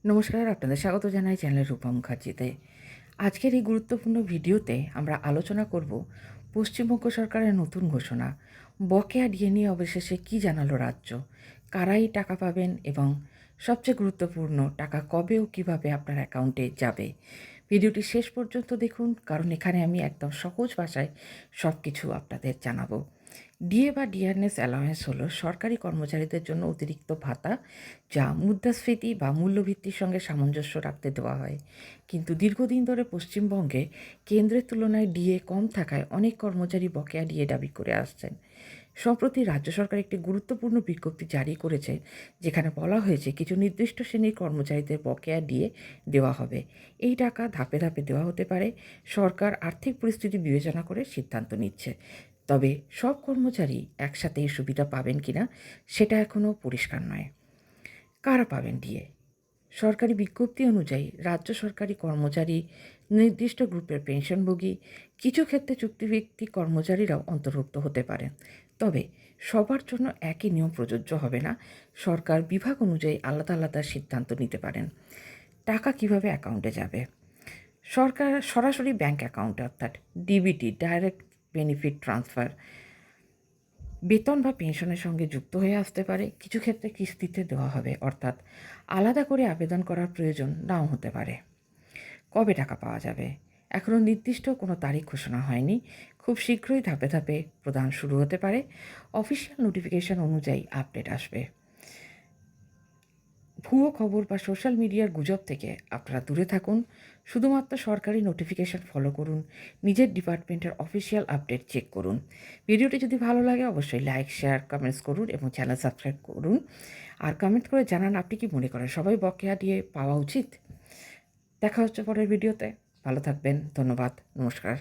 নমস্কার, আপনাদের স্বাগত জানাই চ্যানেল রূপা মুখার্জিতে। আজকের এই গুরুত্বপূর্ণ ভিডিওতে আমরা আলোচনা করব পশ্চিমবঙ্গ সরকারের নতুন ঘোষণা, বকেয়া ডিএ নিয়ে অবশেষে কী জানালো রাজ্য, কারাই টাকা পাবেন এবং সবচেয়ে গুরুত্বপূর্ণ টাকা কবে ও কীভাবে আপনার অ্যাকাউন্টে যাবে। ভিডিওটি শেষ পর্যন্ত দেখুন, কারণ এখানে আমি একদম সহজ ভাষায় সব কিছু আপনাদের জানাবো। ডিএ বা ডিয়ারনেস অ্যালাওয়েন্স হলো সরকারি কর্মচারীদের জন্য অতিরিক্ত ভাতা, যা মুদ্রাস্ফীতি বা মূল্যভিত্তির সঙ্গে সামঞ্জস্য রাখতে দেওয়া হয়। কিন্তু দীর্ঘদিন ধরে পশ্চিমবঙ্গে কেন্দ্রের তুলনায় ডিএ কম থাকায় অনেক কর্মচারী বকেয়া ডিএ দাবি করে আসছেন। সম্প্রতি রাজ্য সরকার একটি গুরুত্বপূর্ণ বিজ্ঞপ্তি জারি করেছে, যেখানে বলা হয়েছে কিছু নির্দিষ্ট শ্রেণীর কর্মচারীদের বকেয়া ডিএ দেওয়া হবে। এই টাকা ধাপে ধাপে দেওয়া হতে পারে। সরকার আর্থিক পরিস্থিতি বিবেচনা করে সিদ্ধান্ত নিচ্ছে। তবে সব কর্মচারী একসাথে এই সুবিধা পাবেন কিনা সেটা এখনও পরিষ্কার নয়। কারা পাবেন ডিএ? সরকারি বিজ্ঞপ্তি অনুযায়ী রাজ্য সরকারি কর্মচারী, নির্দিষ্ট গ্রুপের পেনশনভোগী, কিছু ক্ষেত্রে চুক্তিভিত্তিক কর্মচারীরাও অন্তর্ভুক্ত হতে পারেন। তবে সবার জন্য একই নিয়ম প্রযোজ্য হবে না। সরকার বিভাগ অনুযায়ী আলাদা আলাদা সিদ্ধান্ত নিতে পারেন। টাকা কিভাবে অ্যাকাউন্টে যাবে? সরকার সরাসরি ব্যাংক অ্যাকাউন্টে, অর্থাৎ ডিবিটি, ডাইরেক্ট বেনিফিট ট্রান্সফার, বেতন বা পেনশনের সঙ্গে যুক্ত হয়ে আসতে পারে। কিছু ক্ষেত্রে কিস্তিতে দেওয়া হবে, অর্থাৎ আলাদা করে আবেদন করার প্রয়োজন নাও হতে পারে। কবে টাকা পাওয়া যাবে? এখনও নির্দিষ্ট কোনো তারিখ ঘোষণা হয়নি। খুব শীঘ্রই ধাপে ধাপে প্রদান শুরু হতে পারে। অফিসিয়াল নোটিফিকেশন অনুযায়ী আপডেট আসবে। ভুয়ো খবর বা সোশ্যাল মিডিয়ার গুজব থেকে আপনারা দূরে থাকুন। শুধুমাত্র সরকারি নোটিফিকেশন ফলো করুন। নিজের ডিপার্টমেন্টের অফিসিয়াল আপডেট চেক করুন। ভিডিওটি যদি ভালো লাগে অবশ্যই লাইক, শেয়ার, কমেন্টস করুন এবং চ্যানেল সাবস্ক্রাইব করুন। আর কমেন্ট করে জানান আপনি কি মনে করেন সবাই বকেয়া দিয়ে পাওয়া উচিত। দেখা হচ্ছে পরের ভিডিওতে। ভালো থাকবেন। ধন্যবাদ। নমস্কার।